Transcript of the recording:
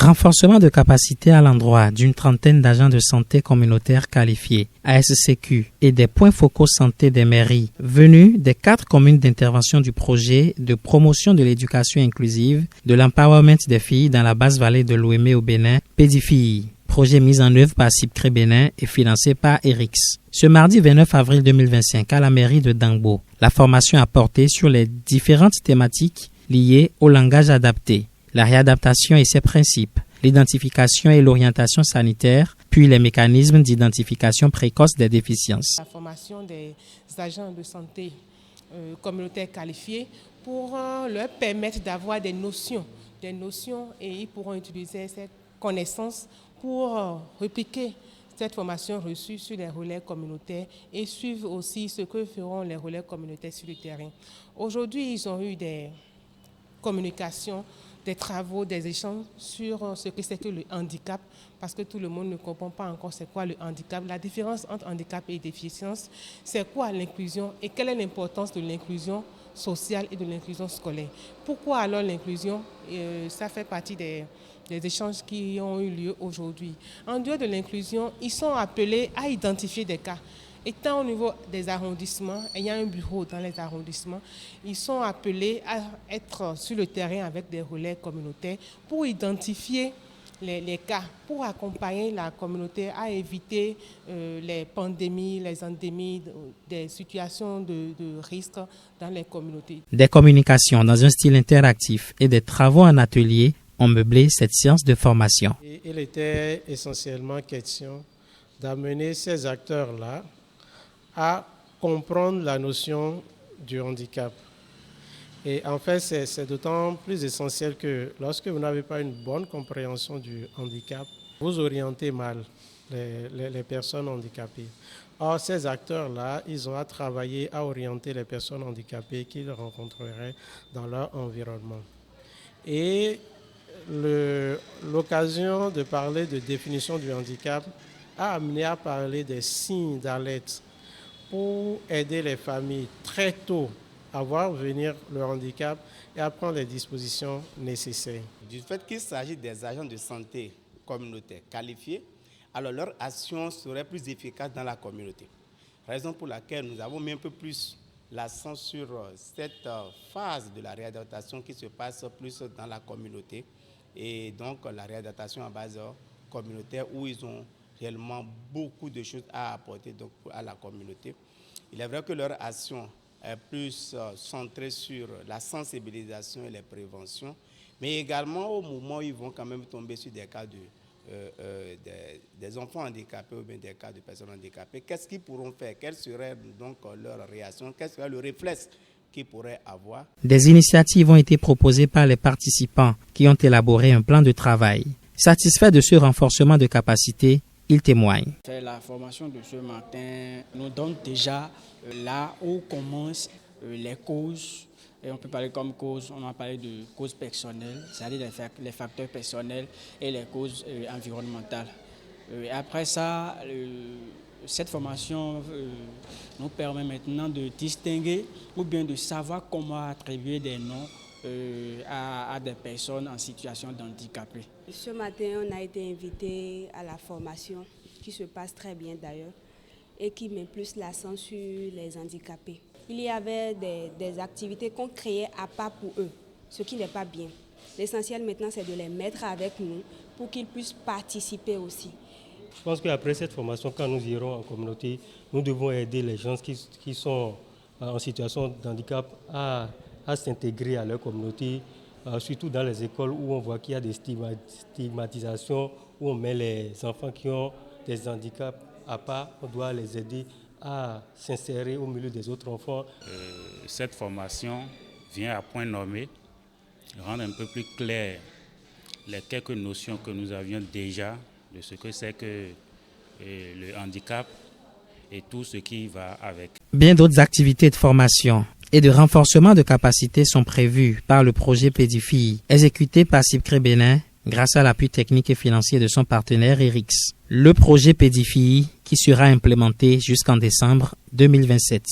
Renforcement de capacité à l'endroit d'une trentaine d'agents de santé communautaires qualifiés, ASCQ, et des points focaux santé des mairies, venus des 4 communes d'intervention du projet de promotion de l'éducation inclusive, de l'empowerment des filles dans la basse vallée de l'Ouémé au Bénin, Pédifilles. Projet mis en œuvre par CIPCRE Bénin et financé par ERIX. Ce mardi 29 avril 2025 à la mairie de Dangbo, la formation a porté sur les différentes thématiques liées au langage adapté, la réadaptation et ses principes, l'identification et l'orientation sanitaire, puis les mécanismes d'identification précoce des déficiences. La formation des agents de santé communautaires qualifiés pour leur permettre d'avoir des notions et ils pourront utiliser ces connaissances pour répliquer cette formation reçue sur les relais communautaires et suivre aussi ce que feront les relais communautaires sur le terrain. Aujourd'hui, ils ont eu des communications, des travaux, des échanges sur ce que c'est que le handicap, parce que tout le monde ne comprend pas encore c'est quoi le handicap. La différence entre handicap et déficience, c'est quoi l'inclusion et quelle est l'importance de l'inclusion sociale et de l'inclusion scolaire. Pourquoi alors l'inclusion? Ça fait partie des échanges qui ont eu lieu aujourd'hui. En dehors de l'inclusion, ils sont appelés à identifier des cas. Étant au niveau des arrondissements, il y a un bureau dans les arrondissements, ils sont appelés à être sur le terrain avec des relais communautaires pour identifier les cas, pour accompagner la communauté à éviter les pandémies, les endémies, des situations de risque dans les communautés. Des communications dans un style interactif et des travaux en atelier ont meublé cette séance de formation. Il était essentiellement question d'amener ces acteurs-là à comprendre la notion du handicap. Et en fait, c'est d'autant plus essentiel que lorsque vous n'avez pas une bonne compréhension du handicap, vous orientez mal les personnes handicapées. Or, ces acteurs-là, ils ont à travailler à orienter les personnes handicapées qu'ils rencontreraient dans leur environnement. Et l'occasion de parler de définition du handicap a amené à parler des signes d'alerte pour aider les familles très tôt à voir venir le handicap et à prendre les dispositions nécessaires. Du fait qu'il s'agit des agents de santé communautaires qualifiés, alors leur action serait plus efficace dans la communauté. Raison pour laquelle nous avons mis un peu plus l'accent sur cette phase de la réadaptation qui se passe plus dans la communauté et donc la réadaptation à base communautaire où ils ont réellement beaucoup de choses à apporter donc, à la communauté. Il est vrai que leur action est plus centrée sur la sensibilisation et les préventions, mais également au moment où ils vont quand même tomber sur des cas des enfants handicapés ou bien des cas de personnes handicapées. Qu'est-ce qu'ils pourront faire? Quelle serait donc leur réaction? Quel serait le réflexe qu'ils pourraient avoir? Des initiatives ont été proposées par les participants qui ont élaboré un plan de travail. Satisfaits de ce renforcement de capacité, ils témoignent. La formation de ce matin nous donne déjà là où commencent les causes. Et on peut parler comme cause, on a parlé de causes personnelles, c'est-à-dire les facteurs personnels et les causes environnementales. Après ça, cette formation nous permet maintenant de distinguer ou bien de savoir comment attribuer des noms à des personnes en situation d'handicap. Ce matin, on a été invité à la formation qui se passe très bien d'ailleurs et qui met plus l'accent sur les handicapés. Il y avait des activités qu'on créait à part pour eux, ce qui n'est pas bien. L'essentiel maintenant, c'est de les mettre avec nous pour qu'ils puissent participer aussi. Je pense qu'après cette formation, quand nous irons en communauté, nous devons aider les gens qui sont en situation de handicap à s'intégrer à leur communauté, surtout dans les écoles où on voit qu'il y a des stigmatisations, où on met les enfants qui ont des handicaps à part, on doit les aider à s'insérer au milieu des autres enfants. Cette formation vient à point nommé rendre un peu plus clair les quelques notions que nous avions déjà de ce que c'est que le handicap et tout ce qui va avec. Bien d'autres activités de formation et de renforcement de capacités sont prévues par le projet Pédifilles, exécuté par CIPCRE Bénin grâce à l'appui technique et financier de son partenaire ERIX. Le projet Pédifilles qui sera implémenté jusqu'en décembre 2027.